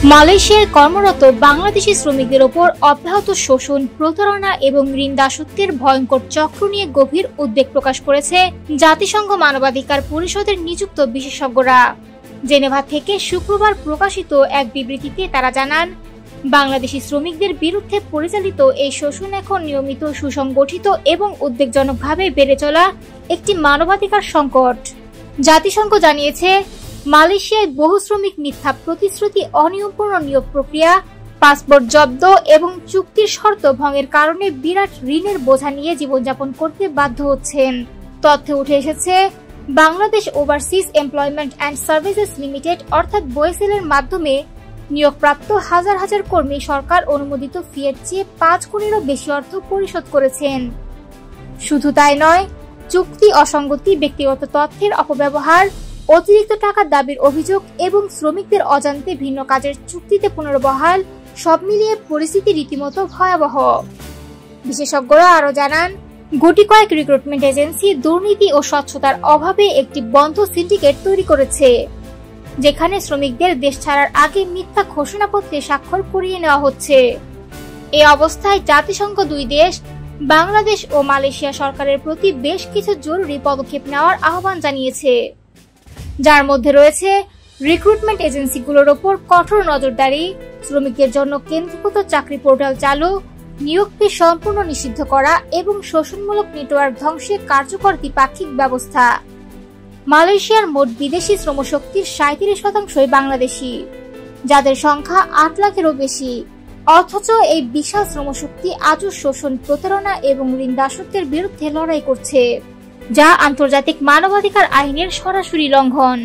মালয়েশিয়ায় কর্মরত বাংলাদেশি শ্রমিকদের ওপর অব্যাহত শোষণ, প্রতারণা এবং ঋণ দাসত্বের ভয়ঙ্কর চক্র নিয়ে গভীর উদ্বেগ প্রকাশ করেছে জাতিসংঘ মানবাধিকার পরিষদের নিযুক্ত বিশেষজ্ঞরা। জেনেভা থেকে শুক্রবার প্রকাশিত এক বিবৃতিতে তারা জানান, বাংলাদেশি শ্রমিকদের বিরুদ্ধে পরিচালিত এই শোষণ এখন নিয়মিত, সুসংগঠিত এবং উদ্বেগজনকভাবে বেড়ে চলা একটি মানবাধিকার সংকট। জাতিসংঘ জানিয়েছে, মালয়েশিয়ায় বহু শ্রমিক মিথ্যা প্রতিশ্রুতি, অনিয়মপূর্ণ নিয়োগ প্রক্রিয়া, পাসপোর্ট জব্দ এবং চুক্তির শর্ত ভঙ্গের কারণে বিরাট ঋণের বোঝা নিয়ে জীবনযাপন করতে বাধ্য হচ্ছেন। তথ্যে উঠে এসেছে, Bangladesh overseas employment and services limited অর্থাৎ BOSL এর মাধ্যমে নিয়োগপ্রাপ্ত হাজার হাজার কর্মী সরকার অনুমোদিত ফিয়ের চেয়ে 5 গুণেরও বেশি অর্থ পরিশোধ করেছেন। শুধু তাই নয়, চুক্তি অসঙ্গতি, ব্যক্তিগত তথ্যের অপব্যবহার, অতিরিক্ত টাকার দাবির অভিযোগ এবং শ্রমিকদের অজান্তে ভিন্ন কাজের চুক্তিতে পুনর্বহাল, সব মিলিয়ে পরিস্থিতি রীতিমতো ভয়াবহ। বিশেষজ্ঞরা আরও জানান, গুটি কয়েক রিক্রুটমেন্ট এজেন্সি দুর্নীতি ও স্বচ্ছতার অভাবে একটি বন্ধ সিন্ডিকেট তৈরি করেছে, যেখানে শ্রমিকদের দেশ ছাড়ার আগে মিথ্যা ঘোষণাপত্রে স্বাক্ষর করিয়ে নেওয়া হচ্ছে। এই অবস্থায় জাতিসংঘ দুই দেশ, বাংলাদেশ ও মালয়েশিয়া সরকারের প্রতি বেশ কিছু জরুরি পদক্ষেপ নেওয়ার আহ্বান জানিয়েছে, যার মধ্যে রয়েছে রিক্রুটমেন্ট এজেন্সিগুলোর ওপর কঠোর নজরদারি, শ্রমিকদের জন্য কেন্দ্রীভূত চাকরি পোর্টাল চালু, নিয়োগকে সম্পূর্ণ নিষিদ্ধ করা এবং শোষণমূলক নেটওয়ার্ক ধ্বংসে কার্যকর দ্বিপাক্ষিক ব্যবস্থা। মালয়েশিয়ার মোট বিদেশি শ্রমশক্তির 37%ই বাংলাদেশি, যাদের সংখ্যা 8 লাখেরও বেশি। অথচ এই বিশাল শ্রমশক্তি আজও শোষণ, প্রতারণা এবং ঋণ দাসত্বের বিরুদ্ধে লড়াই করছে, যা আন্তর্জাতিক মানবাধিকার আইনের সরাসরি লঙ্ঘন।